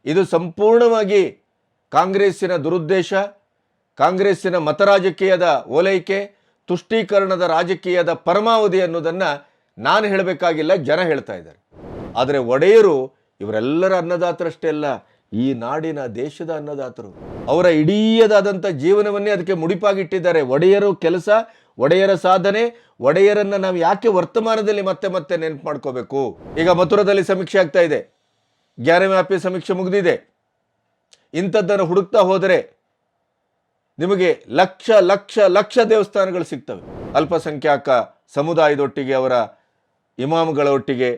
ಇದು ಸಂಪೂರ್ಣವಾಗಿ ಕಾಂಗ್ರೆಸ್ಸಿನ ದುರುದ್ದೇಶ, ಕಾಂಗ್ರೆಸ್ಸಿನ ಮತ ರಾಜಕೀಯದ ಓಲೈಕೆ, ತುಷ್ಟೀಕರಣದ ರಾಜಕೀಯದ ಪರಮಾವಧಿ ಅನ್ನೋದನ್ನು ನಾನು ಹೇಳಬೇಕಾಗಿಲ್ಲ, ಜನ ಹೇಳ್ತಾ ಇದ್ದಾರೆ. ಆದರೆ ಒಡೆಯರು ಇವರೆಲ್ಲರ ಅನ್ನದಾತರಷ್ಟೇ ಅಲ್ಲ, ಈ ನಾಡಿನ ದೇಶದ ಅನ್ನದಾತರು. ಅವರ ಇಡೀದಾದಂಥ ಜೀವನವನ್ನೇ ಅದಕ್ಕೆ ಮುಡಿಪಾಗಿಟ್ಟಿದ್ದಾರೆ. ಒಡೆಯರು ಕೆಲಸ, ಒಡೆಯರ ಸಾಧನೆ, ಒಡೆಯರನ್ನು ನಾವು ಯಾಕೆ ವರ್ತಮಾನದಲ್ಲಿ ಮತ್ತೆ ಮತ್ತೆ ನೆನಪು ಮಾಡ್ಕೋಬೇಕು? ಈಗ ಮಥುರಾದಲ್ಲಿ ಸಮೀಕ್ಷೆ ಆಗ್ತಾ ಇದೆ, ಜ್ಞಾನವ್ಯಾಪಿ ಸಮೀಕ್ಷೆ ಮುಗಿದಿದೆ. ಇಂಥದ್ದನ್ನು ಹುಡುಕ್ತಾ ಹೋದರೆ ನಿಮಗೆ ಲಕ್ಷ ಲಕ್ಷ ಲಕ್ಷ ದೇವಸ್ಥಾನಗಳು ಸಿಗ್ತವೆ. ಅಲ್ಪಸಂಖ್ಯಾತ ಸಮುದಾಯದೊಟ್ಟಿಗೆ, ಅವರ ಇಮಾಮ್ಗಳೊಟ್ಟಿಗೆ,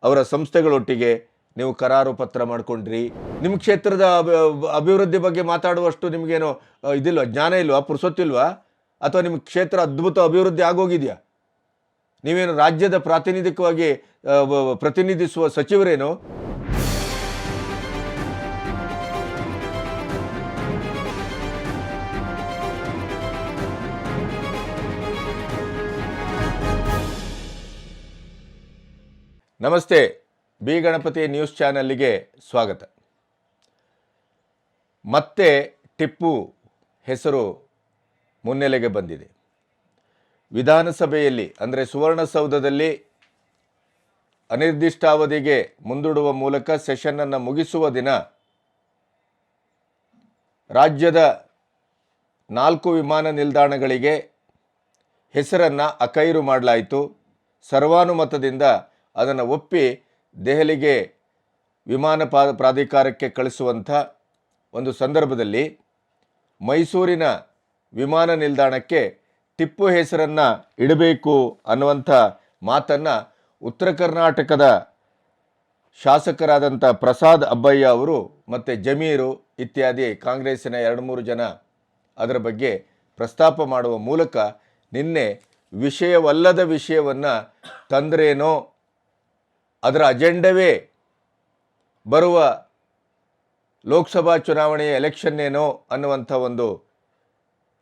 ಅವರ ಸಂಸ್ಥೆಗಳೊಟ್ಟಿಗೆ ನೀವು ಕರಾರು ಪತ್ರ ಮಾಡಿಕೊಂಡ್ರಿ. ನಿಮ್ಮ ಕ್ಷೇತ್ರದ ಅಭಿವೃದ್ಧಿ ಬಗ್ಗೆ ಮಾತಾಡುವಷ್ಟು ನಿಮಗೇನೋ ಇದಿಲ್ವಾ, ಜ್ಞಾನ ಇಲ್ವಾ, ಪುರ್ಸೊತ್ತಿಲ್ವಾ? ಅಥವಾ ನಿಮ್ಮ ಕ್ಷೇತ್ರ ಅದ್ಭುತ ಅಭಿವೃದ್ಧಿ ಆಗೋಗಿದೆಯಾ? ನೀವೇನು ರಾಜ್ಯದ ಪ್ರಾತಿನಿಧಿಕವಾಗಿ ಪ್ರತಿನಿಧಿಸುವ ಸಚಿವರೇನು? ನಮಸ್ತೆ, ಬಿ ಗಣಪತಿ ನ್ಯೂಸ್ ಚಾನಲ್ಗೆ ಸ್ವಾಗತ. ಮತ್ತೆ ಟಿಪ್ಪು ಹೆಸರು ಮುನ್ನೆಲೆಗೆ ಬಂದಿದೆ. ವಿಧಾನಸಭೆಯಲ್ಲಿ ಅಂದರೆ ಸುವರ್ಣಸೌಧದಲ್ಲಿ ಅನಿರ್ದಿಷ್ಟಾವಧಿಗೆ ಮುಂದೂಡುವ ಮೂಲಕ ಸೆಷನ್ನನ್ನು ಮುಗಿಸುವ ದಿನ ರಾಜ್ಯದ 4 ವಿಮಾನ ನಿಲ್ದಾಣಗಳಿಗೆ ಹೆಸರನ್ನು ಅಖೈರು ಮಾಡಲಾಯಿತು. ಸರ್ವಾನುಮತದಿಂದ ಅದನ್ನು ಒಪ್ಪಿ ದೆಹಲಿಗೆ ವಿಮಾನ ಪ್ರಾಧಿಕಾರಕ್ಕೆ ಕಳಿಸುವಂಥ ಒಂದು ಸಂದರ್ಭದಲ್ಲಿ ಮೈಸೂರಿನ ವಿಮಾನ ನಿಲ್ದಾಣಕ್ಕೆ ಟಿಪ್ಪು ಹೆಸರನ್ನು ಇಡಬೇಕು ಅನ್ನುವಂಥ ಮಾತನ್ನು ಉತ್ತರ ಕರ್ನಾಟಕದ ಶಾಸಕರಾದಂಥ ಪ್ರಸಾದ್ ಅಬ್ಬಯ್ಯ ಅವರು ಮತ್ತು ಜಮೀರು ಇತ್ಯಾದಿ ಕಾಂಗ್ರೆಸ್ಸಿನ 2-3 ಜನ ಅದರ ಬಗ್ಗೆ ಪ್ರಸ್ತಾಪ ಮಾಡುವ ಮೂಲಕ ನಿನ್ನೆ ವಿಷಯವಲ್ಲದ ವಿಷಯವನ್ನು ತಂದ್ರೇನೋ, ಅದರ ಅಜೆಂಡವೇ ಬರುವ ಲೋಕಸಭಾ ಚುನಾವಣೆಯ ಎಲೆಕ್ಷನ್ ಏನೋ ಅನ್ನುವಂಥ ಒಂದು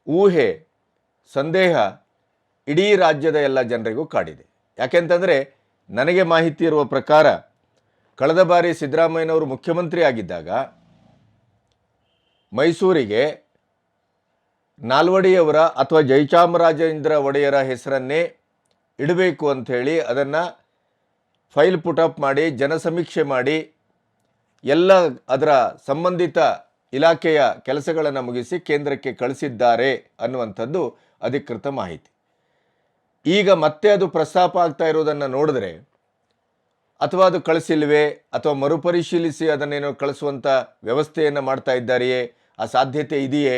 ಊಹೆ, ಸಂದೇಹ ಇಡೀ ರಾಜ್ಯದ ಎಲ್ಲ ಜನರಿಗೂ ಕಾಡಿದೆ. ಯಾಕೆಂತಂದರೆ ನನಗೆ ಮಾಹಿತಿ ಇರುವ ಪ್ರಕಾರ ಕಳೆದ ಬಾರಿ ಸಿದ್ದರಾಮಯ್ಯನವರು ಮುಖ್ಯಮಂತ್ರಿ ಆಗಿದ್ದಾಗ ಮೈಸೂರಿಗೆ ನಾಲ್ವಡಿಯವರ ಅಥವಾ ಜಯಚಾಮರಾಜೇಂದ್ರ ಒಡೆಯರ ಹೆಸರನ್ನೇ ಇಡಬೇಕು ಅಂಥೇಳಿ ಅದನ್ನು ಫೈಲ್ ಪುಟಪ್ ಮಾಡಿ, ಜನಸಮೀಕ್ಷೆ ಮಾಡಿ, ಎಲ್ಲ ಅದರ ಸಂಬಂಧಿತ ಇಲಾಖೆಯ ಕೆಲಸಗಳನ್ನು ಮುಗಿಸಿ ಕೇಂದ್ರಕ್ಕೆ ಕಳಿಸಿದ್ದಾರೆ ಅನ್ನುವಂಥದ್ದು ಅಧಿಕೃತ ಮಾಹಿತಿ. ಈಗ ಮತ್ತೆ ಅದು ಪ್ರಸ್ತಾಪ ಆಗ್ತಾ ಇರೋದನ್ನು ನೋಡಿದ್ರೆ, ಅಥವಾ ಅದು ಕಳಿಸಿಲ್ವೇ ಅಥವಾ ಮರುಪರಿಶೀಲಿಸಿ ಅದನ್ನೇನೋ ಕಳಿಸುವಂಥ ವ್ಯವಸ್ಥೆಯನ್ನು ಮಾಡ್ತಾ ಇದ್ದಾರೆಯೇ, ಆ ಸಾಧ್ಯತೆ ಇದೆಯೇ,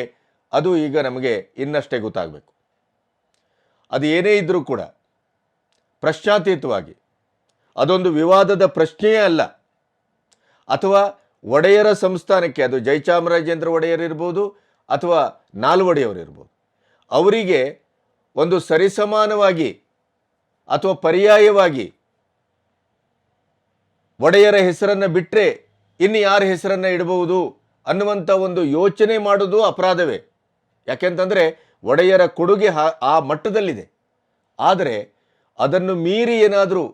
ಅದು ಈಗ ನಮಗೆ ಇನ್ನಷ್ಟೇ ಗೊತ್ತಾಗಬೇಕು. ಅದು ಏನೇ ಇದ್ದರೂ ಕೂಡ ಪ್ರಶ್ನಾತೀತವಾಗಿ ಅದೊಂದು ವಿವಾದದ ಪ್ರಶ್ನೆಯೇ ಅಲ್ಲ. ಅಥವಾ ಒಡೆಯರ ಸಂಸ್ಥಾನಕ್ಕೆ, ಅದು ಜಯಚಾಮರಾಜೇಂದ್ರ ಒಡೆಯರಿರ್ಬೋದು ಅಥವಾ ನಾಲ್ವಡಿಯವರಿರ್ಬೋದು, ಅವರಿಗೆ ಒಂದು ಸರಿಸಮಾನವಾಗಿ ಅಥವಾ ಪರ್ಯಾಯವಾಗಿ ಒಡೆಯರ ಹೆಸರನ್ನು ಬಿಟ್ಟರೆ ಇನ್ನು ಯಾರ ಹೆಸರನ್ನು ಇಡಬಹುದು ಅನ್ನುವಂಥ ಒಂದು ಯೋಚನೆ ಮಾಡೋದು ಅಪರಾಧವೇ. ಯಾಕೆಂತಂದರೆ ಒಡೆಯರ ಕೊಡುಗೆ ಆ ಮಟ್ಟದಲ್ಲಿದೆ. ಆದರೆ ಅದನ್ನು ಮೀರಿ ಏನಾದರೂ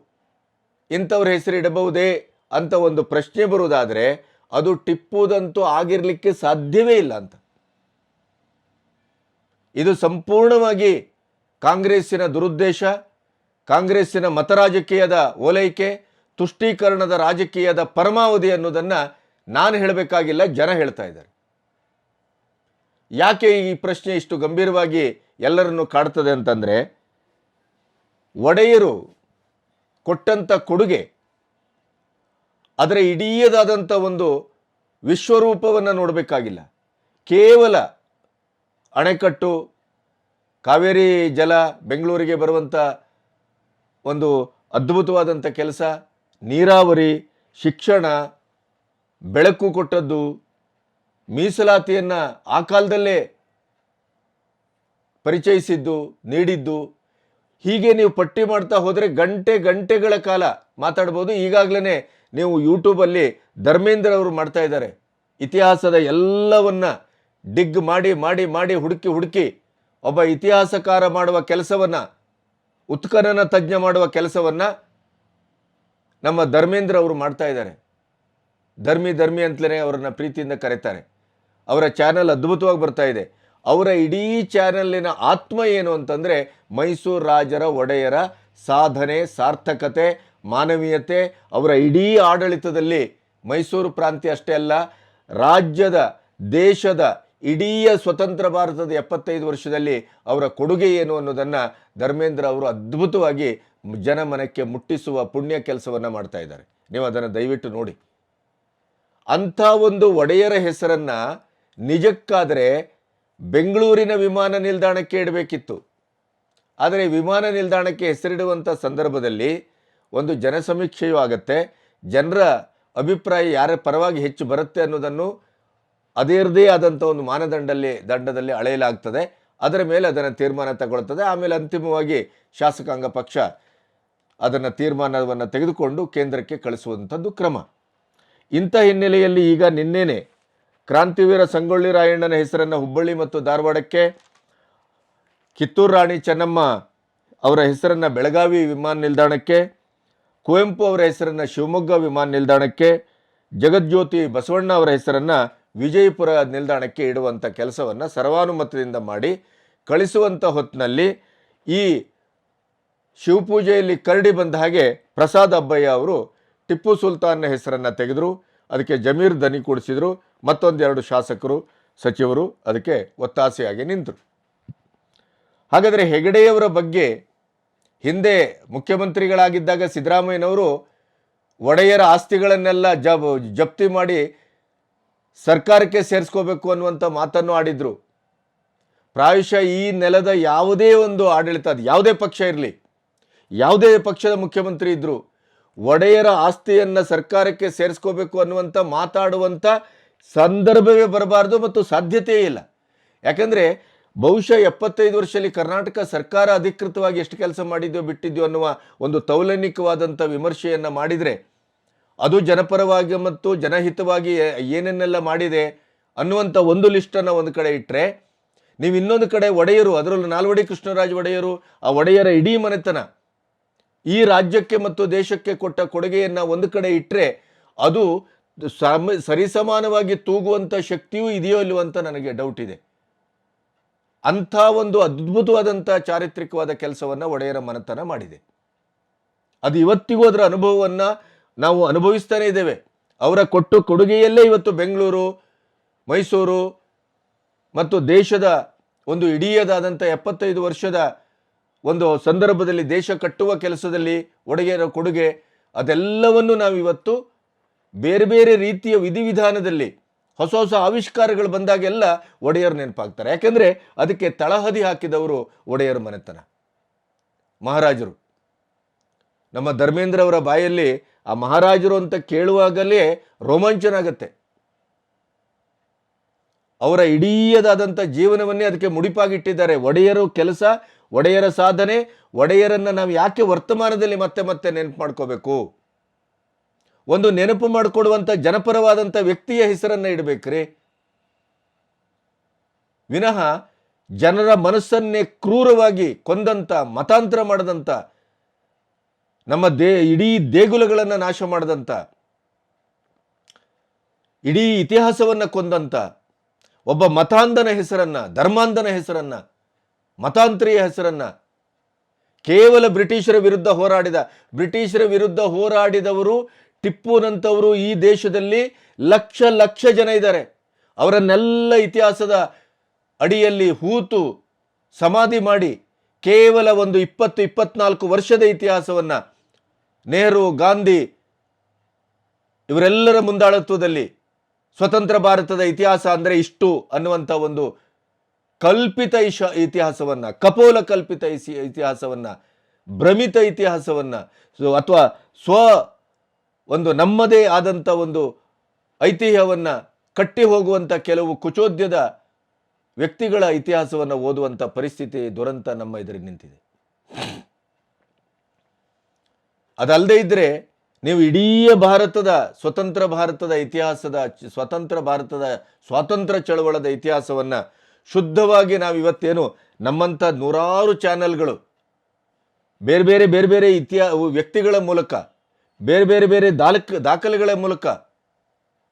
ಇಂಥವ್ರ ಹೆಸರಿಡಬಹುದೇ ಅಂತ ಒಂದು ಪ್ರಶ್ನೆ ಬರುವುದಾದರೆ ಅದು ಟಿಪ್ಪುದಂತೂ ಆಗಿರಲಿಕ್ಕೆ ಸಾಧ್ಯವೇ ಇಲ್ಲ ಅಂತ. ಇದು ಸಂಪೂರ್ಣವಾಗಿ ಕಾಂಗ್ರೆಸ್ಸಿನ ದುರುದ್ದೇಶ, ಕಾಂಗ್ರೆಸ್ಸಿನ ಮತ ರಾಜಕೀಯದ ಓಲೈಕೆ, ತುಷ್ಟೀಕರಣದ ರಾಜಕೀಯದ ಪರಮಾವಧಿ ಅನ್ನೋದನ್ನು ನಾನು ಹೇಳಬೇಕಾಗಿಲ್ಲ, ಜನ ಹೇಳ್ತಾ ಇದ್ದಾರೆ. ಯಾಕೆ ಈ ಪ್ರಶ್ನೆ ಇಷ್ಟು ಗಂಭೀರವಾಗಿ ಎಲ್ಲರನ್ನು ಕಾಡ್ತದೆ ಅಂತಂದರೆ, ಒಡೆಯರು ಕೊಟ್ಟಂಥ ಕೊಡುಗೆ, ಅದರ ಇಡೀದಾದಂಥ ಒಂದು ವಿಶ್ವರೂಪವನ್ನು ನೋಡಬೇಕಾಗಿಲ್ಲ. ಕೇವಲ ಅಣೆಕಟ್ಟು, ಕಾವೇರಿ ಜಲ ಬೆಂಗಳೂರಿಗೆ ಬರುವಂಥ ಒಂದು ಅದ್ಭುತವಾದಂಥ ಕೆಲಸ, ನೀರಾವರಿ, ಶಿಕ್ಷಣ, ಬೆಳಕು ಕೊಟ್ಟದ್ದು, ಮೀಸಲಾತಿಯನ್ನು ಆ ಕಾಲದಲ್ಲೇ ಪರಿಚಯಿಸಿದ್ದು, ನೀಡಿದ್ದು, ಹೀಗೆ ನೀವು ಪಟ್ಟಿ ಮಾಡ್ತಾ ಹೋದರೆ ಗಂಟೆಗಳ ಕಾಲ ಮಾತಾಡ್ಬೋದು. ಈಗಾಗಲೇ ನೀವು ಯೂಟ್ಯೂಬಲ್ಲಿ ಧರ್ಮೇಂದ್ರ ಅವರು ಮಾಡ್ತಾ ಇದ್ದಾರೆ. ಇತಿಹಾಸದ ಎಲ್ಲವನ್ನ ಡಿಗ್ ಮಾಡಿ ಮಾಡಿ ಮಾಡಿ ಹುಡುಕಿ ಒಬ್ಬ ಇತಿಹಾಸಕಾರ ಮಾಡುವ ಕೆಲಸವನ್ನು, ಉತ್ಖನನ ತಜ್ಞ ಮಾಡುವ ಕೆಲಸವನ್ನು ನಮ್ಮ ಧರ್ಮೇಂದ್ರ ಅವರು ಮಾಡ್ತಾ ಇದ್ದಾರೆ. ಧರ್ಮಿ ಅಂತಲೇ ಅವರನ್ನು ಪ್ರೀತಿಯಿಂದ ಕರೀತಾರೆ. ಅವರ ಚಾನಲ್ ಅದ್ಭುತವಾಗಿ ಬರ್ತಾ ಇದೆ. ಅವರ ಇಡೀ ಚಾನಲ್ಲಿನ ಆತ್ಮ ಏನು ಅಂತಂದರೆ ಮೈಸೂರು ರಾಜರ ಒಡೆಯರ ಸಾಧನೆ, ಸಾರ್ಥಕತೆ, ಮಾನವೀಯತೆ. ಅವರ ಇಡೀ ಆಡಳಿತದಲ್ಲಿ ಮೈಸೂರು ಪ್ರಾಂತ್ಯ ಅಷ್ಟೇ ಅಲ್ಲ, ರಾಜ್ಯದ, ದೇಶದ, ಇಡೀ ಸ್ವತಂತ್ರ ಭಾರತದ 75 ವರ್ಷದಲ್ಲಿ ಅವರ ಕೊಡುಗೆ ಏನು ಅನ್ನೋದನ್ನು ಧರ್ಮೇಂದ್ರ ಅವರು ಅದ್ಭುತವಾಗಿ ಜನಮನಕ್ಕೆ ಮುಟ್ಟಿಸುವ ಪುಣ್ಯ ಕೆಲಸವನ್ನು ಮಾಡ್ತಾ ಇದ್ದಾರೆ. ನೀವು ಅದನ್ನು ದಯವಿಟ್ಟು ನೋಡಿ. ಅಂಥ ಒಂದು ಒಡೆಯರ ಹೆಸರನ್ನು ನಿಜಕ್ಕಾದರೆ ಬೆಂಗಳೂರಿನ ವಿಮಾನ ನಿಲ್ದಾಣಕ್ಕೆ ಇಡಬೇಕಿತ್ತು. ಆದರೆ ವಿಮಾನ ನಿಲ್ದಾಣಕ್ಕೆ ಹೆಸರಿಡುವಂಥ ಸಂದರ್ಭದಲ್ಲಿ ಒಂದು ಜನಸಮೀಕ್ಷೆಯೂ ಆಗುತ್ತೆ. ಜನರ ಅಭಿಪ್ರಾಯ ಯಾರ ಪರವಾಗಿ ಹೆಚ್ಚು ಬರುತ್ತೆ ಅನ್ನೋದನ್ನು ಅದೇರದೇ ಆದಂಥ ಒಂದು ದಂಡದಲ್ಲಿ ಅಳೆಯಲಾಗ್ತದೆ. ಅದರ ಮೇಲೆ ಅದನ್ನು ತೀರ್ಮಾನ ತಗೊಳ್ತದೆ. ಆಮೇಲೆ ಅಂತಿಮವಾಗಿ ಶಾಸಕಾಂಗ ಪಕ್ಷ ಅದನ್ನು ತೀರ್ಮಾನವನ್ನು ತೆಗೆದುಕೊಂಡು ಕೇಂದ್ರಕ್ಕೆ ಕಳಿಸುವಂಥದ್ದು ಕ್ರಮ. ಇಂಥ ಹಿನ್ನೆಲೆಯಲ್ಲಿ ಈಗ ನಿನ್ನೆನೆ ಕ್ರಾಂತಿವೀರ ಸಂಗೊಳ್ಳಿ ರಾಯಣ್ಣನ ಹೆಸರನ್ನು ಹುಬ್ಬಳ್ಳಿ ಮತ್ತು ಧಾರವಾಡಕ್ಕೆ, ಕಿತ್ತೂರು ರಾಣಿ ಚೆನ್ನಮ್ಮ ಅವರ ಹೆಸರನ್ನು ಬೆಳಗಾವಿ ವಿಮಾನ ನಿಲ್ದಾಣಕ್ಕೆ, ಕುವೆಂಪು ಅವರ ಹೆಸರನ್ನು ಶಿವಮೊಗ್ಗ ವಿಮಾನ ನಿಲ್ದಾಣಕ್ಕೆ, ಜಗಜ್ಯೋತಿ ಬಸವಣ್ಣ ಅವರ ಹೆಸರನ್ನು ವಿಜಯಪುರ ನಿಲ್ದಾಣಕ್ಕೆ ಇಡುವಂಥ ಕೆಲಸವನ್ನು ಸರ್ವಾನುಮತದಿಂದ ಮಾಡಿ ಕಳಿಸುವಂಥ ಹೊತ್ತಿನಲ್ಲಿ ಈ ಶಿವಪೂಜೆಯಲ್ಲಿ ಕರಡಿ ಬಂದ ಹಾಗೆ ಪ್ರಸಾದ್ ಅಬ್ಬಯ್ಯ ಅವರು ಟಿಪ್ಪು ಸುಲ್ತಾನ್ನ ಹೆಸರನ್ನು ತೆಗೆದರು. ಅದಕ್ಕೆ ಜಮೀರ್ ದನಿ ಕೂಡಿಸಿದರು. ಮತ್ತೊಂದೆರಡು ಶಾಸಕರು, ಸಚಿವರು ಅದಕ್ಕೆ ಒತ್ತಾಸೆಯಾಗಿ ನಿಂತರು. ಹಾಗಾದರೆ ಹೆಗಡೆಯವರ ಬಗ್ಗೆ ಹಿಂದೆ ಮುಖ್ಯಮಂತ್ರಿಗಳಾಗಿದ್ದಾಗ ಸಿದ್ದರಾಮಯ್ಯನವರು ಒಡೆಯರ ಆಸ್ತಿಗಳನ್ನೆಲ್ಲ ಜಪ್ತಿ ಮಾಡಿ ಸರ್ಕಾರಕ್ಕೆ ಸೇರಿಸ್ಕೋಬೇಕು ಅನ್ನುವಂಥ ಮಾತನ್ನು ಆಡಿದರು. ಪ್ರಾಯಶಃ ಈ ನೆಲದ ಯಾವುದೇ ಒಂದು ಆಡಳಿತ, ಅದು ಯಾವುದೇ ಪಕ್ಷ ಇರಲಿ, ಯಾವುದೇ ಪಕ್ಷದ ಮುಖ್ಯಮಂತ್ರಿ ಇದ್ದರು, ಒಡೆಯರ ಆಸ್ತಿಯನ್ನು ಸರ್ಕಾರಕ್ಕೆ ಸೇರಿಸ್ಕೋಬೇಕು ಅನ್ನುವಂಥ ಮಾತಾಡುವಂಥ ಸಂದರ್ಭವೇ ಬರಬಾರ್ದು ಮತ್ತು ಸಾಧ್ಯತೆಯೇ ಇಲ್ಲ. ಯಾಕಂದರೆ ಬಹುಶಃ 75 ವರ್ಷದಲ್ಲಿ ಕರ್ನಾಟಕ ಸರ್ಕಾರ ಅಧಿಕೃತವಾಗಿ ಎಷ್ಟು ಕೆಲಸ ಮಾಡಿದ್ಯೋ ಬಿಟ್ಟಿದ್ಯೋ ಅನ್ನುವ ಒಂದು ತೌಲನಿಕವಾದಂಥ ವಿಮರ್ಶೆಯನ್ನು ಮಾಡಿದರೆ, ಅದು ಜನಪರವಾಗಿ ಮತ್ತು ಜನಹಿತವಾಗಿ ಏನೇನೆಲ್ಲ ಮಾಡಿದೆ ಅನ್ನುವಂಥ ಒಂದು ಲಿಸ್ಟನ್ನು ಒಂದು ಕಡೆ ಇಟ್ಟರೆ, ನೀವು ಇನ್ನೊಂದು ಕಡೆ ಒಡೆಯರು, ಅದರಲ್ಲೂ ನಾಲ್ವಡಿ ಕೃಷ್ಣರಾಜ ಒಡೆಯರು, ಆ ಒಡೆಯರ ಇಡೀ ಮನೆತನ ಈ ರಾಜ್ಯಕ್ಕೆ ಮತ್ತು ದೇಶಕ್ಕೆ ಕೊಟ್ಟ ಕೊಡುಗೆಯನ್ನು ಒಂದು ಕಡೆ ಇಟ್ಟರೆ ಅದು ಸರಿಸಮಾನವಾಗಿ ತೂಗುವಂಥ ಶಕ್ತಿಯೂ ಇದೆಯೋ ಇಲ್ಲವೋ ಅಂತ ನನಗೆ ಡೌಟ್ ಇದೆ. ಅಂಥ ಒಂದು ಅದ್ಭುತವಾದಂಥ ಚಾರಿತ್ರಿಕವಾದ ಕೆಲಸವನ್ನು ಒಡೆಯರ ಮನೆತನ ಮಾಡಿದೆ. ಅದು ಇವತ್ತಿಗೂ ಅದರ ಅನುಭವವನ್ನು ನಾವು ಅನುಭವಿಸ್ತಾನೇ ಇದ್ದೇವೆ. ಅವರ ಕೊಟ್ಟು ಕೊಡುಗೆಯಲ್ಲೇ ಇವತ್ತು ಬೆಂಗಳೂರು, ಮೈಸೂರು ಮತ್ತು ದೇಶದ ಒಂದು ಇಡೀದಾದಂಥ 75 ವರ್ಷದ ಒಂದು ಸಂದರ್ಭದಲ್ಲಿ ದೇಶ ಕಟ್ಟುವ ಕೆಲಸದಲ್ಲಿ ಒಡೆಯರ ಕೊಡುಗೆ ಅದೆಲ್ಲವನ್ನು ನಾವಿವತ್ತು ಬೇರೆ ಬೇರೆ ರೀತಿಯ ವಿಧಿವಿಧಾನದಲ್ಲಿ ಹೊಸ ಹೊಸ ಆವಿಷ್ಕಾರಗಳು ಬಂದಾಗೆಲ್ಲ ಒಡೆಯರು ನೆನಪಾಗ್ತಾರೆ. ಯಾಕೆಂದರೆ ಅದಕ್ಕೆ ತಳಹದಿ ಹಾಕಿದವರು ಒಡೆಯರ ಮನೆತನ, ಮಹಾರಾಜರು. ನಮ್ಮ ಧರ್ಮೇಂದ್ರ ಅವರ ಬಾಯಲ್ಲಿ ಆ ಮಹಾರಾಜರು ಅಂತ ಕೇಳುವಾಗಲೇ ರೋಮಾಂಚನ ಆಗುತ್ತೆ. ಅವರ ಇಡೀದಾದಂಥ ಜೀವನವನ್ನೇ ಅದಕ್ಕೆ ಮುಡಿಪಾಗಿಟ್ಟಿದ್ದಾರೆ. ಒಡೆಯರು ಕೆಲಸ, ಒಡೆಯರ ಸಾಧನೆ, ಒಡೆಯರನ್ನು ನಾವು ಯಾಕೆ ವರ್ತಮಾನದಲ್ಲಿ ಮತ್ತೆ ಮತ್ತೆ ನೆನಪು ಮಾಡ್ಕೋಬೇಕು? ಒಂದು ನೆನಪು ಮಾಡಿಕೊಡುವಂಥ ಜನಪರವಾದಂಥ ವ್ಯಕ್ತಿಯ ಹೆಸರನ್ನು ಇಡಬೇಕ್ರಿ, ವಿನಃ ಜನರ ಮನಸ್ಸನ್ನೇ ಕ್ರೂರವಾಗಿ ಕೊಂದಂಥ, ಮತಾಂತರ ಮಾಡದಂಥ, ನಮ್ಮ ಇಡೀ ದೇಗುಲಗಳನ್ನು ನಾಶ ಮಾಡದಂಥ, ಇಡೀ ಇತಿಹಾಸವನ್ನು ಕೊಂದಂಥ ಒಬ್ಬ ಮತಾಂಧನ ಹೆಸರನ್ನು, ಧರ್ಮಾಂಧನ ಹೆಸರನ್ನು, ಮತಾಂತರಿಯ ಹೆಸರನ್ನು, ಕೇವಲ ಬ್ರಿಟಿಷರ ವಿರುದ್ಧ ಹೋರಾಡಿದವರು ಟಿಪ್ಪುನಂಥವರು ಈ ದೇಶದಲ್ಲಿ ಲಕ್ಷ ಲಕ್ಷ ಜನ ಇದ್ದಾರೆ. ಅವರನ್ನೆಲ್ಲ ಇತಿಹಾಸದ ಅಡಿಯಲ್ಲಿ ಹೂತು ಸಮಾಧಿ ಮಾಡಿ ಕೇವಲ ಒಂದು 20-24 ವರ್ಷದ ಇತಿಹಾಸವನ್ನು ನೆಹರು, ಗಾಂಧಿ ಇವರೆಲ್ಲರ ಮುಂದಾಳತ್ವದಲ್ಲಿ ಸ್ವತಂತ್ರ ಭಾರತದ ಇತಿಹಾಸ ಅಂದರೆ ಇಷ್ಟು ಅನ್ನುವಂಥ ಒಂದು ಕಲ್ಪಿತ ಇತಿಹಾಸವನ್ನು, ಕಪೋಲ ಕಲ್ಪಿತ ಇತಿಹಾಸವನ್ನು, ಭ್ರಮಿತ ಇತಿಹಾಸವನ್ನು ಅಥವಾ ಒಂದು ನಮ್ಮದೇ ಆದಂಥ ಒಂದು ಐತಿಹ್ಯವನ್ನು ಕಟ್ಟಿ ಹೋಗುವಂಥ ಕೆಲವು ಕುಚೋದ್ಯದ ವ್ಯಕ್ತಿಗಳ ಇತಿಹಾಸವನ್ನು ಓದುವಂಥ ಪರಿಸ್ಥಿತಿ, ದುರಂತ ನಮ್ಮ ಎದುರಿಗೆ ನಿಂತಿದೆ. ಅದಲ್ಲದೆ ಇದ್ದರೆ ನೀವು ಇಡೀ ಭಾರತದ ಸ್ವತಂತ್ರ ಭಾರತದ ಇತಿಹಾಸದ, ಸ್ವಾತಂತ್ರ್ಯ ಚಳವಳದ ಇತಿಹಾಸವನ್ನು ಶುದ್ಧವಾಗಿ ನಾವು ಇವತ್ತೇನು ನಮ್ಮಂಥ ನೂರಾರು ಚಾನೆಲ್ಗಳು ಬೇರೆ ಬೇರೆ ವ್ಯಕ್ತಿಗಳ ಮೂಲಕ, ಬೇರೆ ಬೇರೆ ದಾಖಲೆಗಳ ಮೂಲಕ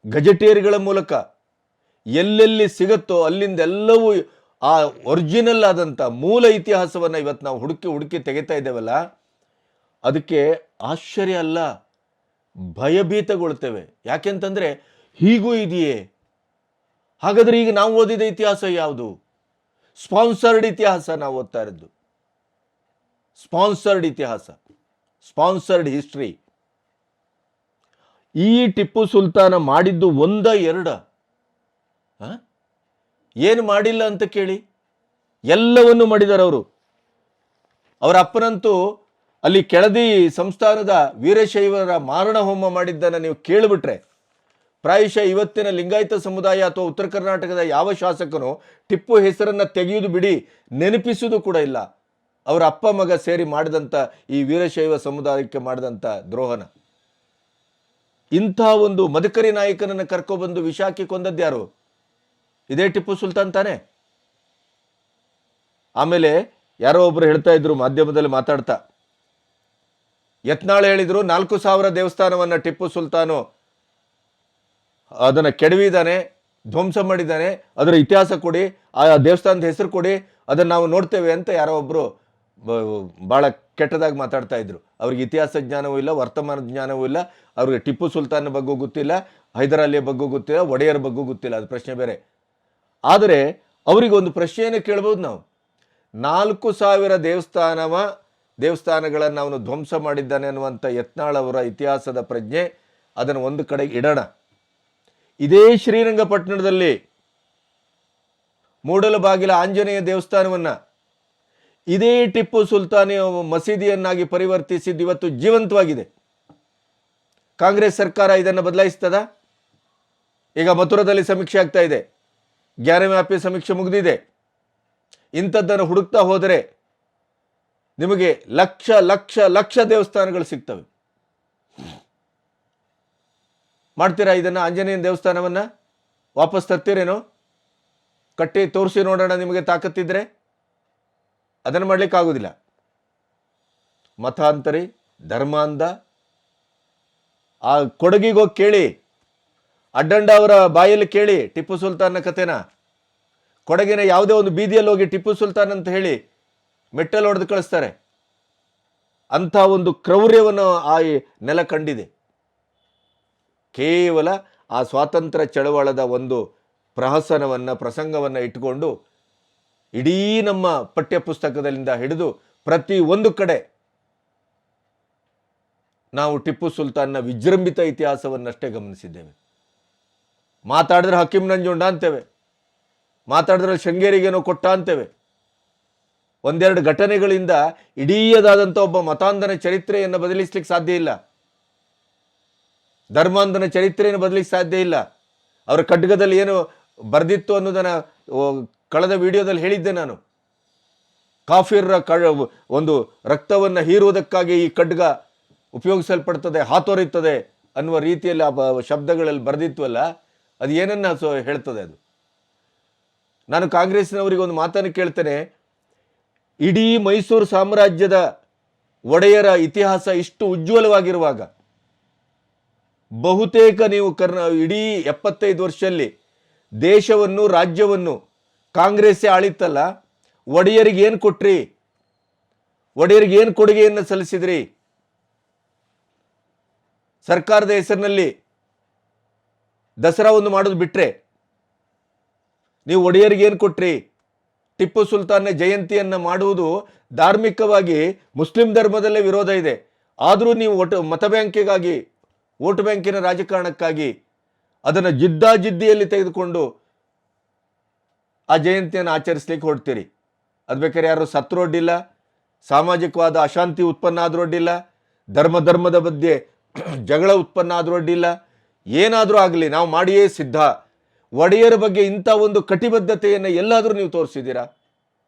ಗಜೆಟೇರಿಗಳ ಮೂಲಕ ಎಲ್ಲೆಲ್ಲಿ ಸಿಗುತ್ತೋ ಅಲ್ಲಿಂದೆಲ್ಲವೂ ಆ ಒರಿಜಿನಲ್ ಆದಂಥ ಮೂಲ ಇತಿಹಾಸವನ್ನು ಇವತ್ತು ನಾವು ಹುಡುಕಿ ತೆಗಿತಾ ಇದ್ದೇವಲ್ಲ, ಅದಕ್ಕೆ ಆಶ್ಚರ್ಯ ಅಲ್ಲ, ಭಯಭೀತಗೊಳ್ತೇವೆ. ಯಾಕೆಂತಂದರೆ ಹೀಗೂ ಇದೆಯೇ? ಹಾಗಾದರೆ ಈಗ ನಾವು ಓದಿದ ಇತಿಹಾಸ ಯಾವುದು? ಸ್ಪಾನ್ಸರ್ಡ್ ಇತಿಹಾಸ ನಾವು ಓದ್ತಾ ಇರೋದು. ಸ್ಪಾನ್ಸರ್ಡ್ ಇತಿಹಾಸ, ಸ್ಪಾನ್ಸರ್ಡ್ ಹಿಸ್ಟ್ರಿ. ಈ ಟಿಪ್ಪು ಸುಲ್ತಾನ ಮಾಡಿದ್ದು ಒಂದ ಎರಡ? ಏನು ಮಾಡಿಲ್ಲ ಅಂತ ಕೇಳಿ, ಎಲ್ಲವನ್ನು ಮಾಡಿದ್ದಾರೆ ಅವರು. ಅವರ ಅಪ್ಪನಂತೂ ಅಲ್ಲಿ ಕೆಳದಿ ಸಂಸ್ಥಾನದ ವೀರಶೈವರ ಮಾರಣ ಹೋಮ ಮಾಡಿದ್ದನ್ನು ನೀವು ಕೇಳಿಬಿಟ್ರೆ, ಪ್ರಾಯಶಃ ಇವತ್ತಿನ ಲಿಂಗಾಯತ ಸಮುದಾಯ ಅಥವಾ ಉತ್ತರ ಕರ್ನಾಟಕದ ಯಾವ ಶಾಸಕನು ಟಿಪ್ಪು ಹೆಸರನ್ನು ತೆಗೆಯುವುದು ಬಿಡಿ, ನೆನಪಿಸುವುದು ಕೂಡ ಇಲ್ಲ ಅವರ ಅಪ್ಪ ಮಗ ಸೇರಿ ಮಾಡಿದಂಥ ಈ ವೀರಶೈವ ಸಮುದಾಯಕ್ಕೆ ಮಾಡಿದಂಥ ದ್ರೋಹನ. ಇಂಥ ಒಂದು ಮದಕರಿ ನಾಯಕನನ್ನು ಕರ್ಕೊಬಂದು ವಿಷಾಕಿ ಕೊಂದದ್ಯಾರು? ಇದೇ ಟಿಪ್ಪು ಸುಲ್ತಾನ್ ತಾನೆ. ಆಮೇಲೆ ಯಾರೋ ಒಬ್ರು ಹೇಳ್ತಾ ಇದ್ರು ಮಾಧ್ಯಮದಲ್ಲಿ ಮಾತಾಡ್ತಾ, ಯತ್ನಾಳ್ ಹೇಳಿದ್ರು 4,000 ದೇವಸ್ಥಾನವನ್ನ ಟಿಪ್ಪು ಸುಲ್ತಾನು ಅದನ್ನು ಕೆಡವಿದ್ದಾನೆ, ಧ್ವಂಸ ಮಾಡಿದ್ದಾನೆ, ಅದರ ಇತಿಹಾಸ ಕೊಡಿ, ಆ ದೇವಸ್ಥಾನದ ಹೆಸರು ಕೊಡಿ, ಅದನ್ನು ನಾವು ನೋಡ್ತೇವೆ ಅಂತ ಯಾರೋ ಒಬ್ಬರು ಭಾಳ ಕೆಟ್ಟದಾಗಿ ಮಾತಾಡ್ತಾ ಇದ್ರು. ಅವ್ರಿಗೆ ಇತಿಹಾಸ ಜ್ಞಾನವೂ ಇಲ್ಲ, ವರ್ತಮಾನ ಜ್ಞಾನವೂ ಇಲ್ಲ, ಅವ್ರಿಗೆ ಟಿಪ್ಪು ಸುಲ್ತಾನ್ ಬಗ್ಗೆ ಗೊತ್ತಿಲ್ಲ, ಹೈದರಾಲಿಯ ಬಗ್ಗೆ ಗೊತ್ತಿಲ್ಲ, ಒಡೆಯರ ಬಗ್ಗೆ ಗೊತ್ತಿಲ್ಲ, ಅದು ಪ್ರಶ್ನೆ ಬೇರೆ. ಆದರೆ ಅವರಿಗೆ ಒಂದು ಪ್ರಶ್ನೆಯನ್ನು ಕೇಳ್ಬೋದು ನಾವು. 4,000 ದೇವಸ್ಥಾನಗಳನ್ನು ಅವನು ಧ್ವಂಸ ಮಾಡಿದ್ದಾನೆ ಅನ್ನುವಂಥ ಯತ್ನಾಳ್ ಅವರ ಇತಿಹಾಸದ ಪ್ರಜ್ಞೆ, ಅದನ್ನು ಒಂದು ಕಡೆಗೆ ಇಡೋಣ. ಇದೇ ಶ್ರೀರಂಗಪಟ್ಟಣದಲ್ಲಿ ಮೂಡಲಬಾಗಿಲ ಆಂಜನೇಯ ದೇವಸ್ಥಾನವನ್ನು ಇದೇ ಟಿಪ್ಪು ಸುಲ್ತಾನಿ ಮಸೀದಿಯನ್ನಾಗಿ ಪರಿವರ್ತಿಸಿದ್ದು ಇವತ್ತು ಜೀವಂತವಾಗಿದೆ. ಕಾಂಗ್ರೆಸ್ ಸರ್ಕಾರ ಇದನ್ನು ಬದಲಾಯಿಸ್ತದ? ಈಗ ಮಥುರಾದಲ್ಲಿ ಸಮೀಕ್ಷೆ ಆಗ್ತಾ ಇದೆ, ಜ್ಞಾನವ್ಯಾಪಿ ಸಮೀಕ್ಷೆ ಮುಗಿದಿದೆ. ಇಂಥದ್ದನ್ನು ಹುಡುಕ್ತಾ ಹೋದರೆ ನಿಮಗೆ ಲಕ್ಷ ಲಕ್ಷ ಲಕ್ಷ ದೇವಸ್ಥಾನಗಳು ಸಿಗ್ತವೆ. ಮಾಡ್ತೀರಾ ಇದನ್ನು? ಆಂಜನೇಯನ ದೇವಸ್ಥಾನವನ್ನು ವಾಪಸ್ ತರ್ತೀರೇನೋ? ಕಟ್ಟಿ ತೋರಿಸಿ ನೋಡೋಣ ನಿಮಗೆ ತಾಕತ್ತಿದ್ರೆ. ಅದನ್ನು ಮಾಡಲಿಕ್ಕಾಗೋದಿಲ್ಲ. ಮತಾಂತರಿ, ಧರ್ಮಾಂಧ, ಆ ಕೊಡಗಿಗೆ ಹೋಗಿ ಕೇಳಿ, ಅಡ್ಡಂಡ ಅವರ ಬಾಯಲ್ಲಿ ಕೇಳಿ ಟಿಪ್ಪು ಸುಲ್ತಾನ್ನ ಕಥೆನ. ಕೊಡಗಿನ ಯಾವುದೇ ಒಂದು ಬೀದಿಯಲ್ಲಿ ಹೋಗಿ ಟಿಪ್ಪು ಸುಲ್ತಾನ್ ಅಂತ ಹೇಳಿ ಮೆಟ್ಟಲು ಹೊಡೆದು ಕಳಿಸ್ತಾರೆ. ಅಂಥ ಒಂದು ಕ್ರೌರ್ಯವನ್ನು ಆ ನೆಲ ಕಂಡಿದೆ. ಕೇವಲ ಆ ಸ್ವಾತಂತ್ರ್ಯ ಚಳವಳದ ಒಂದು ಪ್ರಸಂಗವನ್ನು ಇಟ್ಟುಕೊಂಡು ಇಡೀ ನಮ್ಮ ಪಠ್ಯಪುಸ್ತಕದಿಂದ ಹಿಡಿದು ಪ್ರತಿ ಒಂದು ಕಡೆ ನಾವು ಟಿಪ್ಪು ಸುಲ್ತಾನ್ನ ವಿಜೃಂಭಿತ ಇತಿಹಾಸವನ್ನಷ್ಟೇ ಗಮನಿಸಿದ್ದೇವೆ. ಮಾತಾಡಿದ್ರೆ ಹಕೀಂ ನಂಜುಂಡ ಅಂತೇವೆ, ಮಾತಾಡಿದ್ರೆ ಶೃಂಗೇರಿಗೇನೋ ಕೊಟ್ಟ ಅಂತೇವೆ. ಒಂದೆರಡು ಘಟನೆಗಳಿಂದ ಇಡೀದಾದಂಥ ಒಬ್ಬ ಮತಾಂಧನ ಚರಿತ್ರೆಯನ್ನು ಬದಲಿಸ್ಲಿಕ್ಕೆ ಸಾಧ್ಯ ಇಲ್ಲ, ಧರ್ಮಾಂಧನ ಚರಿತ್ರೆಯನ್ನು ಬದಲಿಕ್ಕೆ ಸಾಧ್ಯ ಇಲ್ಲ. ಅವರ ಖಡ್ಗದಲ್ಲಿ ಏನು ಬರೆದಿತ್ತು ಅನ್ನೋದನ್ನು ಕಳೆದ ವಿಡಿಯೋದಲ್ಲಿ ಹೇಳಿದ್ದೆ ನಾನು. ಕಾಫಿರ್ರ ಒಂದು ರಕ್ತವನ್ನು ಹೀರುವುದಕ್ಕಾಗಿ ಈ ಖಡ್ಗ ಉಪಯೋಗಿಸಲ್ಪಡ್ತದೆ, ಹಾತೊರೆಯುತ್ತದೆ ಅನ್ನುವ ರೀತಿಯಲ್ಲಿ ಆ ಶಬ್ದಗಳಲ್ಲಿ ಬರೆದಿತ್ವಲ್ಲ, ಅದು ಏನನ್ನ ಹೇಳ್ತದೆ ಅದು. ನಾನು ಕಾಂಗ್ರೆಸ್ನವರಿಗೆ ಒಂದು ಮಾತನ್ನು ಕೇಳ್ತೇನೆ, ಇಡೀ ಮೈಸೂರು ಸಾಮ್ರಾಜ್ಯದ ಒಡೆಯರ ಇತಿಹಾಸ ಇಷ್ಟು ಉಜ್ವಲವಾಗಿರುವಾಗ ಬಹುತೇಕ ನೀವು ಇಡೀ 75 ವರ್ಷದಲ್ಲಿ ದೇಶವನ್ನು ರಾಜ್ಯವನ್ನು ಕಾಂಗ್ರೆಸ್ಸೇ ಆಳಿತ್ತಲ್ಲ, ಒಡೆಯರಿಗೆ ಏನು ಕೊಟ್ರಿ? ಒಡೆಯರಿಗೆ ಏನು ಕೊಡುಗೆಯನ್ನು ಸಲ್ಲಿಸಿದ್ರಿ? ಸರ್ಕಾರದ ಹೆಸರಿನಲ್ಲಿ ದಸರಾ ಒಂದು ಮಾಡೋದು ಬಿಟ್ರೆ ನೀವು ಒಡೆಯರಿಗೆ ಏನು ಕೊಟ್ರಿ? ಟಿಪ್ಪು ಸುಲ್ತಾನ್ನ ಜಯಂತಿಯನ್ನು ಮಾಡುವುದು ಧಾರ್ಮಿಕವಾಗಿ ಮುಸ್ಲಿಂ ಧರ್ಮದಲ್ಲೇ ವಿರೋಧ ಇದೆ. ಆದರೂ ನೀವು ಮತ ಬ್ಯಾಂಕಿಗಾಗಿ, ವೋಟ್ ಬ್ಯಾಂಕಿನ ರಾಜಕಾರಣಕ್ಕಾಗಿ ಅದನ್ನು ಜಿದ್ದಾಜಿದ್ದಿಯಲ್ಲಿ ತೆಗೆದುಕೊಂಡು ಆ ಜಯಂತಿಯನ್ನು ಆಚರಿಸ್ಲಿಕ್ಕೆ ಹೊರಡ್ತೀರಿ. ಅದು ಬೇಕಾದ್ರೆ ಯಾರು ಸತ್ತರೊಡ್ಡಿಲ್ಲ, ಸಾಮಾಜಿಕವಾದ ಅಶಾಂತಿ ಉತ್ಪನ್ನ ಆದ್ರೊಡ್ಡಿಲ್ಲ, ಧರ್ಮದ ಮಧ್ಯೆ ಜಗಳ ಉತ್ಪನ್ನ ಆದ್ರೊಡ್ಡಿಲ್ಲ. ಏನಾದರೂ ಆಗಲಿ ನಾವು ಮಾಡಿಯೇ ಸಿದ್ಧ. ಒಡೆಯರ ಬಗ್ಗೆ ಇಂಥ ಒಂದು ಕಟಿಬದ್ಧತೆಯನ್ನು ಎಲ್ಲಾದರೂ ನೀವು ತೋರಿಸಿದ್ದೀರಾ?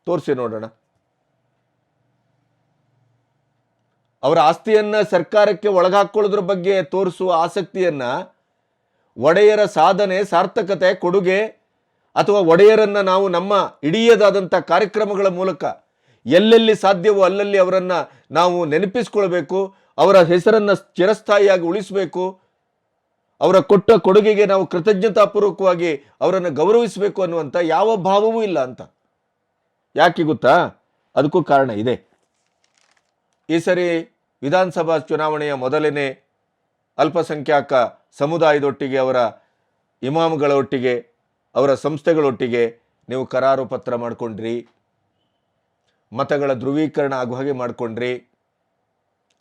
ತೋರಿಸಿ ನೋಡೋಣ. ಅವರ ಆಸ್ತಿಯನ್ನು ಸರ್ಕಾರಕ್ಕೆ ಒಳಗಾಕೊಳ್ಳೋದ್ರ ಬಗ್ಗೆ ತೋರಿಸುವ ಆಸಕ್ತಿಯನ್ನು, ಒಡೆಯರ ಸಾಧನೆ, ಸಾರ್ಥಕತೆ, ಕೊಡುಗೆ ಅಥವಾ ಒಡೆಯರನ್ನು ನಾವು ನಮ್ಮ ಇಡೀದಾದಂಥ ಕಾರ್ಯಕ್ರಮಗಳ ಮೂಲಕ ಎಲ್ಲೆಲ್ಲಿ ಸಾಧ್ಯವೋ ಅಲ್ಲಲ್ಲಿ ಅವರನ್ನು ನಾವು ನೆನಪಿಸ್ಕೊಳ್ಬೇಕು, ಅವರ ಹೆಸರನ್ನು ಚಿರಸ್ಥಾಯಿಯಾಗಿ ಉಳಿಸಬೇಕು, ಅವರ ಕೊಟ್ಟ ಕೊಡುಗೆಗೆ ನಾವು ಕೃತಜ್ಞತಾಪೂರ್ವಕವಾಗಿ ಅವರನ್ನು ಗೌರವಿಸಬೇಕು ಅನ್ನುವಂಥ ಯಾವ ಭಾವವೂ ಇಲ್ಲ ಅಂತ. ಯಾಕೆ ಗೊತ್ತಾ? ಅದಕ್ಕೂ ಕಾರಣ ಇದೆ. ಈ ಸರಿ ವಿಧಾನಸಭಾ ಚುನಾವಣೆಯ ಮೊದಲನೇ ಅಲ್ಪಸಂಖ್ಯಾತ ಸಮುದಾಯದೊಟ್ಟಿಗೆ, ಅವರ ಇಮಾಮ್ಗಳೊಟ್ಟಿಗೆ, ಅವರ ಸಂಸ್ಥೆಗಳೊಟ್ಟಿಗೆ ನೀವು ಕರಾರು ಪತ್ರ ಮಾಡಿಕೊಂಡ್ರಿ, ಮತಗಳ ಧ್ರುವೀಕರಣ ಆಗುವ ಹಾಗೆ ಮಾಡಿಕೊಂಡ್ರಿ.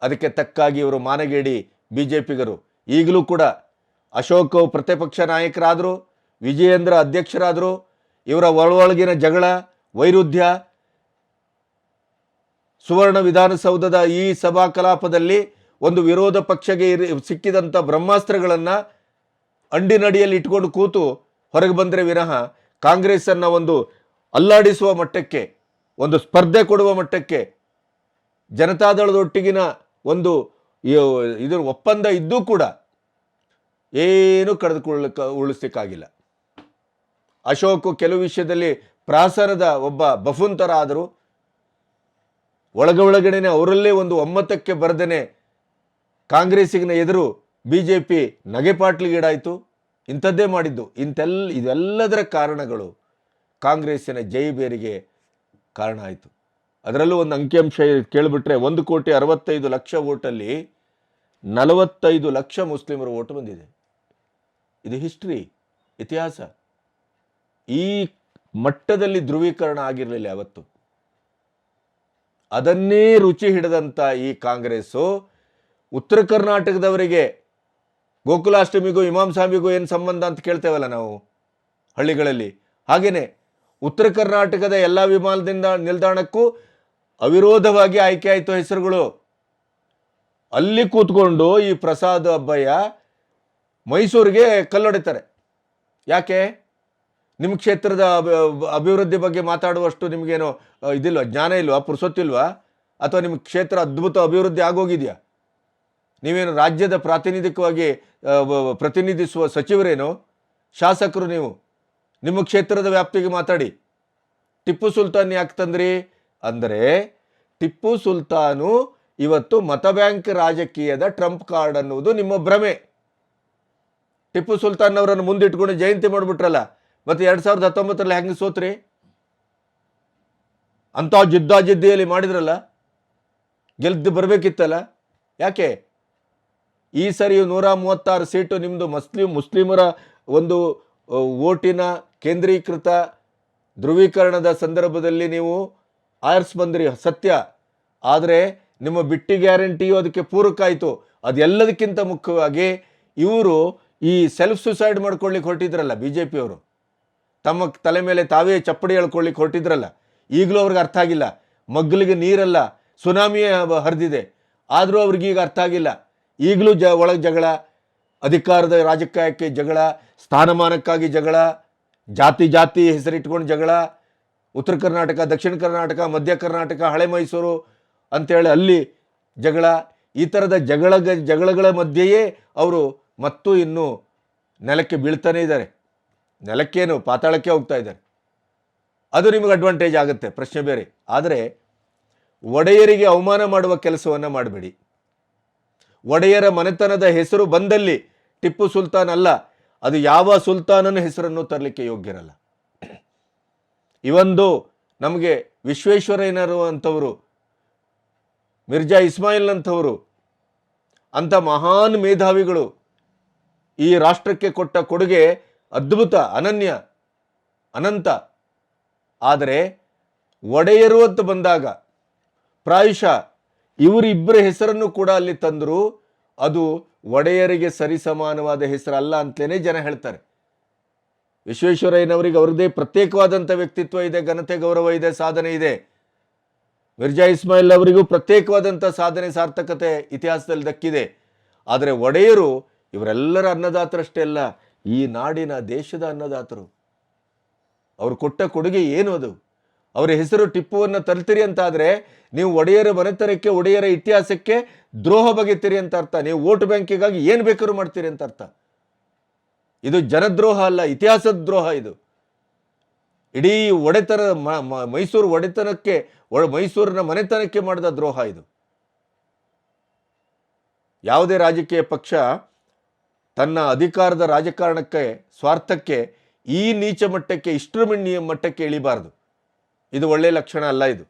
ಅದಕ್ಕೆ ತಕ್ಕಾಗಿ ಇವರು ಮಾನಗೇಡಿ BJPಗರು ಈಗಲೂ ಕೂಡ ಅಶೋಕ್ ಪ್ರತಿಪಕ್ಷ ನಾಯಕರಾದರು, ವಿಜಯೇಂದ್ರ ಅಧ್ಯಕ್ಷರಾದರು. ಇವರ ಒಳಗಿನ ಜಗಳ, ವೈರುಧ್ಯ, ಸುವರ್ಣ ವಿಧಾನಸೌಧದ ಈ ಸಭಾ ಕಲಾಪದಲ್ಲಿ ಒಂದು ವಿರೋಧ ಪಕ್ಷಕ್ಕೆ ಸಿಕ್ಕಿದಂಥ ಬ್ರಹ್ಮಾಸ್ತ್ರಗಳನ್ನು ಅಂಡಿನಡಿಯಲ್ಲಿ ಇಟ್ಕೊಂಡು ಕೂತು ಹೊರಗೆ ಬಂದರೆ ವಿನಃ ಕಾಂಗ್ರೆಸ್ಸನ್ನು ಒಂದು ಅಲ್ಲಾಡಿಸುವ ಮಟ್ಟಕ್ಕೆ, ಒಂದು ಸ್ಪರ್ಧೆ ಕೊಡುವ ಮಟ್ಟಕ್ಕೆ, ಜನತಾದಳದೊಟ್ಟಿಗಿನ ಒಂದು ಇದರ ಒಪ್ಪಂದ ಇದ್ದೂ ಕೂಡ ಏನು ಉಳಿಸ್ಲಿಕ್ಕಾಗಿಲ್ಲ. ಅಶೋಕ್ ಕೆಲವು ವಿಷಯದಲ್ಲಿ ಪ್ರಾಸರದ ಒಬ್ಬ ಬಫೂನ್ ಥರ ಆದರು. ಒಳಗಡೆನೆ ಅವರಲ್ಲೇ ಒಂದು ಒಮ್ಮತಕ್ಕೆ ಬರದೇನೆ ಕಾಂಗ್ರೆಸ್ಸಿನ ಎದುರು BJP ನಗೆಪಾಟ್ಲಿಗೀಡಾಯಿತು. ಇಂಥದ್ದೇ ಮಾಡಿದ್ದು. ಇದೆಲ್ಲದರ ಕಾರಣಗಳು ಕಾಂಗ್ರೆಸ್ಸಿನ ಜೈಬೇರಿಗೆ ಕಾರಣ ಆಯಿತು. ಅದರಲ್ಲೂ ಒಂದು ಅಂಕಿಅಂಶ ಕೇಳಿಬಿಟ್ರೆ 1,65,00,000 ವೋಟಲ್ಲಿ 45 ಲಕ್ಷ ಮುಸ್ಲಿಮರ ಓಟು ಬಂದಿದೆ. ಇದು ಹಿಸ್ಟ್ರಿ, ಇತಿಹಾಸ. ಈ ಮಟ್ಟದಲ್ಲಿ ಧ್ರುವೀಕರಣ ಆಗಿರಲಿಲ್ಲ ಯಾವತ್ತು. ಅದನ್ನೇ ರುಚಿ ಹಿಡಿದಂಥ ಈ ಕಾಂಗ್ರೆಸ್ಸು ಉತ್ತರ ಕರ್ನಾಟಕದವರಿಗೆ ಗೋಕುಲಾಷ್ಟಮಿಗೂ ಇಮಾಮ್ ಸಾಹಿಬಿಗೂ ಏನು ಸಂಬಂಧ ಅಂತ ಕೇಳ್ತೇವಲ್ಲ ನಾವು ಹಳ್ಳಿಗಳಲ್ಲಿ, ಹಾಗೇನೆ ಉತ್ತರ ಕರ್ನಾಟಕದ ಎಲ್ಲ ವಿಮಾನ ನಿಲ್ದಾಣಕ್ಕೂ ಅವಿರೋಧವಾಗಿ ಆಯ್ಕೆ ಆಯಿತು ಹೆಸರುಗಳು. ಅಲ್ಲಿ ಕೂತ್ಕೊಂಡು ಈ ಪ್ರಸಾದ್ ಅಬ್ಬಯ್ಯ ಮೈಸೂರಿಗೆ ಕಲ್ಲೊಡಿತಾರೆ. ಯಾಕೆ? ನಿಮ್ಮ ಕ್ಷೇತ್ರದ ಅಭಿವೃದ್ಧಿ ಬಗ್ಗೆ ಮಾತಾಡುವಷ್ಟು ನಿಮಗೇನೋ ಇದಿಲ್ವಾ, ಜ್ಞಾನ ಇಲ್ವಾ, ಪುರುಸೊತ್ತಿಲ್ವಾ? ಅಥವಾ ನಿಮ್ಮ ಕ್ಷೇತ್ರ ಅದ್ಭುತ ಅಭಿವೃದ್ಧಿ ಆಗೋಗಿದೆಯಾ? ನೀವೇನು ರಾಜ್ಯದ ಪ್ರಾತಿನಿಧಿಕವಾಗಿ ಪ್ರತಿನಿಧಿಸುವ ಸಚಿವರೇನು, ಶಾಸಕರು ನೀವು? ನಿಮ್ಮ ಕ್ಷೇತ್ರದ ವ್ಯಾಪ್ತಿಗೆ ಮಾತಾಡಿ. ಟಿಪ್ಪು ಸುಲ್ತಾನ್ ಯಾಕೆ ತಂದ್ರಿ ಅಂದರೆ, ಟಿಪ್ಪು ಸುಲ್ತಾನು ಇವತ್ತು ಮತ ಬ್ಯಾಂಕ್ ರಾಜಕೀಯದ ಟ್ರಂಪ್ ಕಾರ್ಡ್ ಅನ್ನುವುದು ನಿಮ್ಮ ಭ್ರಮೆ. ಟಿಪ್ಪು ಸುಲ್ತಾನ್ ಅವರನ್ನು ಮುಂದಿಟ್ಕೊಂಡು ಜಯಂತಿ ಮಾಡಿಬಿಟ್ರಲ್ಲ, ಮತ್ತೆ 2019ರಲ್ಲಿ ಹೆಂಗೆ ಸೋತ್ರಿ? ಅಂಥ ಜಿದ್ದಾಜಿದ್ದಿಯಲ್ಲಿ ಮಾಡಿದ್ರಲ್ಲ, ಗೆದ್ದು ಬರಬೇಕಿತ್ತಲ್ಲ. ಯಾಕೆ ಈ ಸರಿ 136 ಸೀಟು ನಿಮ್ಮದು ಮುಸ್ಲಿಮರ ಒಂದು ಓಟಿನ ಕೇಂದ್ರೀಕೃತ ಧ್ರುವೀಕರಣದ ಸಂದರ್ಭದಲ್ಲಿ ನೀವು ಆರಿಸಿ ಬಂದ್ರಿ, ಸತ್ಯ. ಆದರೆ ನಿಮ್ಮ ಬಿಟ್ಟಿ ಗ್ಯಾರಂಟಿಯು ಅದಕ್ಕೆ ಪೂರಕ ಆಯಿತು. ಅದೆಲ್ಲದಕ್ಕಿಂತ ಮುಖ್ಯವಾಗಿ ಇವರು ಈ ಸೆಲ್ಫ್ ಸುಸೈಡ್ ಮಾಡ್ಕೊಳ್ಳಿಕ್ಕೆ ಹೊರಟಿದ್ರಲ್ಲ BJP ಅವರು, ತಮ್ಮ ತಲೆ ಮೇಲೆ ತಾವೇ ಚಪ್ಪಡಿ ಹೇಳ್ಕೊಳ್ಳಿಕ್ಕೆ ಹೊರಟಿದ್ರಲ್ಲ. ಈಗಲೂ ಅವ್ರಿಗೆ ಅರ್ಥ ಆಗಿಲ್ಲ. ಮಗ್ಗಲಿಗೆ ನೀರಲ್ಲ, ಸುನಾಮಿಯೇ ಹರಿದಿದೆ. ಆದರೂ ಅವ್ರಿಗೀಗ ಅರ್ಥ ಆಗಿಲ್ಲ. ಈಗಲೂ ಒಳಗೆ ಜಗಳ, ಅಧಿಕಾರದ ರಾಜಕೀಯಕ್ಕೆ ಜಗಳ, ಸ್ಥಾನಮಾನಕ್ಕಾಗಿ ಜಗಳ, ಜಾತಿ ಹೆಸರಿಟ್ಕೊಂಡು ಜಗಳ. ಉತ್ತರ ಕರ್ನಾಟಕ, ದಕ್ಷಿಣ ಕರ್ನಾಟಕ, ಮಧ್ಯ ಕರ್ನಾಟಕ, ಹಳೆ ಮೈಸೂರು ಅಂತೇಳಿ ಅಲ್ಲಿ ಜಗಳ. ಈ ಥರದ ಜಗಳಗಳ ಮಧ್ಯೆಯೇ ಅವರು ಮತ್ತು ಇನ್ನೂ ನೆಲಕ್ಕೆ ಬೀಳ್ತಾನೆ ಇದ್ದಾರೆ. ನೆಲಕ್ಕೇನು, ಪಾತಾಳಕ್ಕೆ ಹೋಗ್ತಾ ಇದ್ದಾರೆ. ಅದು ನಿಮಗೆ ಅಡ್ವಾಂಟೇಜ್ ಆಗುತ್ತೆ, ಪ್ರಶ್ನೆ ಬೇರೆ. ಆದರೆ ಒಡೆಯರಿಗೆ ಅವಮಾನ ಮಾಡುವ ಕೆಲಸವನ್ನು ಮಾಡಬೇಡಿ. ಒಡೆಯರ ಮನೆತನದ ಹೆಸರು ಬಂದಲ್ಲಿ ಟಿಪ್ಪು ಸುಲ್ತಾನ್ ಅಲ್ಲ, ಅದು ಯಾವ ಸುಲ್ತಾನನ ಹೆಸರನ್ನು ತರಲಿಕ್ಕೆ ಯೋಗ್ಯರಲ್ಲ. ಇವೊಂದು ನಮಗೆ ವಿಶ್ವೇಶ್ವರಯ್ಯನವರು ಅಂಥವರು, ಮಿರ್ಜಾ ಇಸ್ಮಾಯಿಲ್ ಅಂಥವರು, ಅಂಥ ಮಹಾನ್ ಮೇಧಾವಿಗಳು ಈ ರಾಷ್ಟ್ರಕ್ಕೆ ಕೊಟ್ಟ ಕೊಡುಗೆ ಅದ್ಭುತ, ಅನನ್ಯ, ಅನಂತ. ಆದರೆ ಒಡೆಯರು ಅಂತ ಬಂದಾಗ ಪ್ರಾಯಶಃ ಇವರಿಬ್ಬರ ಹೆಸರನ್ನು ಕೂಡ ಅಲ್ಲಿ ತಂದರು. ಅದು ಒಡೆಯರಿಗೆ ಸರಿಸಮಾನವಾದ ಹೆಸರಲ್ಲ ಅಂತಲೇ ಜನ ಹೇಳ್ತಾರೆ. ವಿಶ್ವೇಶ್ವರಯ್ಯನವರಿಗೆ ಅವ್ರದ್ದೇ ಪ್ರತ್ಯೇಕವಾದಂಥ ವ್ಯಕ್ತಿತ್ವ ಇದೆ, ಘನತೆ, ಗೌರವ ಇದೆ, ಸಾಧನೆ ಇದೆ. ಮಿರ್ಜಾ ಇಸ್ಮಾಯಿಲ್ ಅವರಿಗೂ ಪ್ರತ್ಯೇಕವಾದಂಥ ಸಾಧನೆ, ಸಾರ್ಥಕತೆ ಇತಿಹಾಸದಲ್ಲಿ ದಕ್ಕಿದೆ. ಆದರೆ ಒಡೆಯರು ಇವರೆಲ್ಲರ ಅನ್ನದಾತರಷ್ಟೇ ಅಲ್ಲ, ಈ ನಾಡಿನ, ದೇಶದ ಅನ್ನದಾತರು. ಅವರು ಕೊಟ್ಟ ಕೊಡುಗೆ ಏನು? ಅದು ಅವರ ಹೆಸರು ಟಿಪ್ಪುವನ್ನು ತರ್ತೀರಿ ಅಂತಾದರೆ ನೀವು ಒಡೆಯರ ಮನೆತನಕ್ಕೆ, ಒಡೆಯರ ಇತಿಹಾಸಕ್ಕೆ ದ್ರೋಹ ಬಗೆತೀರಿ ಅಂತ ಅರ್ಥ. ನೀವು ವೋಟ್ ಬ್ಯಾಂಕಿಗಾಗಿ ಏನು ಬೇಕಾದ್ರೂ ಮಾಡ್ತೀರಿ ಅಂತ ಅರ್ಥ. ಇದು ಜನದ್ರೋಹ ಅಲ್ಲ, ಇತಿಹಾಸದ ದ್ರೋಹ. ಇದು ಇಡೀ ಒಡೆತನ, ಮೈಸೂರು ಒಡೆತನಕ್ಕೆ, ಮೈಸೂರಿನ ಮನೆತನಕ್ಕೆ ಮಾಡಿದ ದ್ರೋಹ ಇದು. ಯಾವುದೇ ರಾಜಕೀಯ ಪಕ್ಷ ತನ್ನ ಅಧಿಕಾರದ ರಾಜಕಾರಣಕ್ಕೆ ಸ್ವಾರ್ಥಕ್ಕೆ ಈ ನೀಚ ಮಟ್ಟಕ್ಕೆ ಇಷ್ಟರ ಮಟ್ಟಕ್ಕೆ ಇಳಿಬಾರ್ದು. ಇದು ಒಳ್ಳೆಯ ಲಕ್ಷಣ ಅಲ್ಲ. ಇದು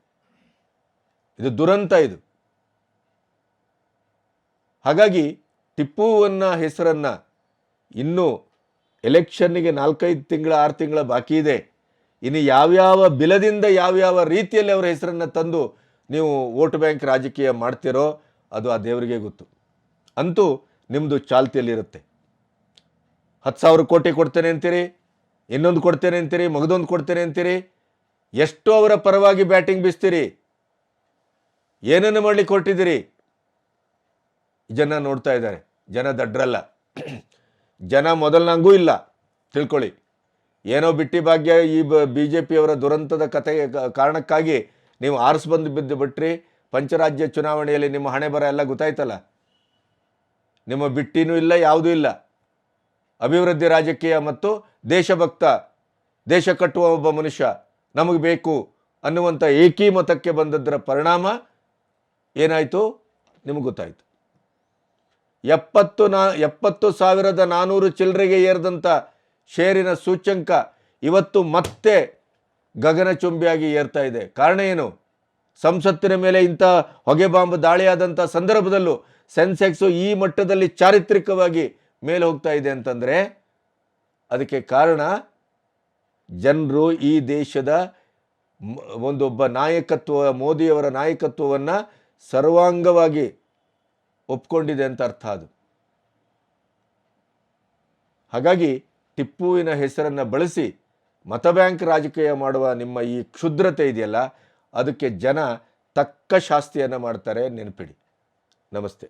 ದುರಂತ. ಹಾಗಾಗಿ ಟಿಪ್ಪುವನ್ನ ಹೆಸರನ್ನು ಇನ್ನೂ ಎಲೆಕ್ಷನ್ನಿಗೆ 4-5 ತಿಂಗಳ 6 ತಿಂಗಳ ಬಾಕಿ ಇದೆ. ಇನ್ನು ಯಾವ್ಯಾವ ಬಿಲದಿಂದ ಯಾವ್ಯಾವ ರೀತಿಯಲ್ಲಿ ಅವರ ಹೆಸರನ್ನು ತಂದು ನೀವು ವೋಟ್ ಬ್ಯಾಂಕ್ ರಾಜಕೀಯ ಮಾಡ್ತಿರೋ ಅದು ಆ ದೇವರಿಗೆ ಗೊತ್ತು. ಅಂತೂ ನಿಮ್ಮದು ಚಾಲ್ತಿಯಲ್ಲಿರುತ್ತೆ. 10,000 ಕೋಟಿ ಕೊಡ್ತೇನೆ ಅಂತೀರಿ, ಇನ್ನೊಂದು ಕೊಡ್ತೇನೆ ಅಂತೀರಿ, ಮಗದೊಂದು ಕೊಡ್ತೇನೆ ಅಂತೀರಿ. ಎಷ್ಟು ಅವರ ಪರವಾಗಿ ಬ್ಯಾಟಿಂಗ್ ಬೀಸ್ತೀರಿ, ಏನನ್ನು ಮಾಡಲಿಕ್ಕೆ ಹೊರಟಿದ್ದೀರಿ? ಜನ ನೋಡ್ತಾ ಇದ್ದಾರೆ. ಜನ ದಡ್ರಲ್ಲ. ಜನ ಮೊದಲನಂಗೂ ಇಲ್ಲ, ತಿಳ್ಕೊಳ್ಳಿ. ಏನೋ ಬಿಟ್ಟಿ ಭಾಗ್ಯ ಈ BJP ಅವರ ದುರಂತದ ಕತೆ ಕಾರಣಕ್ಕಾಗಿ ನೀವು ಆರಿಸ್ಬಂದು ಬಿದ್ದು ಬಿಟ್ರಿ. ಪಂಚರಾಜ್ಯ ಚುನಾವಣೆಯಲ್ಲಿ ನಿಮ್ಮ ಹಣೆ ಬರ ಎಲ್ಲ ಗೊತ್ತಾಯ್ತಲ್ಲ. ನಿಮ್ಮ ಬಿಟ್ಟಿನೂ ಇಲ್ಲ, ಯಾವುದೂ ಇಲ್ಲ. ಅಭಿವೃದ್ಧಿ ರಾಜಕೀಯ ಮತ್ತು ದೇಶಭಕ್ತ, ದೇಶ ಕಟ್ಟುವ ಒಬ್ಬ ಮನುಷ್ಯ ನಮಗೆ ಬೇಕು ಅನ್ನುವಂಥ ಏಕೀಮತಕ್ಕೆ ಬಂದದ್ದರ ಪರಿಣಾಮ ಏನಾಯಿತು ನಿಮಗೆ ಗೊತ್ತಾಯಿತು. 70,400 ಚಿಲ್ಲರೆಗೆ ಏರಿದಂಥ ಷೇರಿನ ಸೂಚ್ಯಂಕ ಇವತ್ತು ಮತ್ತೆ ಗಗನಚುಂಬಿಯಾಗಿ ಏರ್ತಾ ಇದೆ. ಕಾರಣ ಏನು? ಸಂಸತ್ತಿನ ಮೇಲೆ ಇಂಥ ಹೊಗೆ ಬಾಂಬ್ ದಾಳಿಯಾದಂಥ ಸಂದರ್ಭದಲ್ಲೂ ಸೆನ್ಸೆಕ್ಸು ಈ ಮಟ್ಟದಲ್ಲಿ ಚಾರಿತ್ರಿಕವಾಗಿ ಮೇಲೆ ಹೋಗ್ತಾ ಇದೆ ಅಂತಂದರೆ ಅದಕ್ಕೆ ಕಾರಣ ಜನರು ಈ ದೇಶದ ಒಂದೊಬ್ಬ ನಾಯಕತ್ವ, ಮೋದಿಯವರ ನಾಯಕತ್ವವನ್ನು ಸರ್ವಾಂಗವಾಗಿ ಒಪ್ಕೊಂಡಿದೆ ಅಂತ ಅರ್ಥ ಅದು. ಹಾಗಾಗಿ ಟಿಪ್ಪುವಿನ ಹೆಸರನ್ನು ಬಳಸಿ ಮತ ಬ್ಯಾಂಕ್ ರಾಜಕೀಯ ಮಾಡುವ ನಿಮ್ಮ ಈ ಕ್ಷುದ್ರತೆ ಇದೆಯಲ್ಲ, ಅದಕ್ಕೆ ಜನ ತಕ್ಕ ಶಾಸ್ತಿಯನ್ನು ಮಾಡ್ತಾರೆ, ನೆನಪಿಡಿ. ನಮಸ್ತೆ.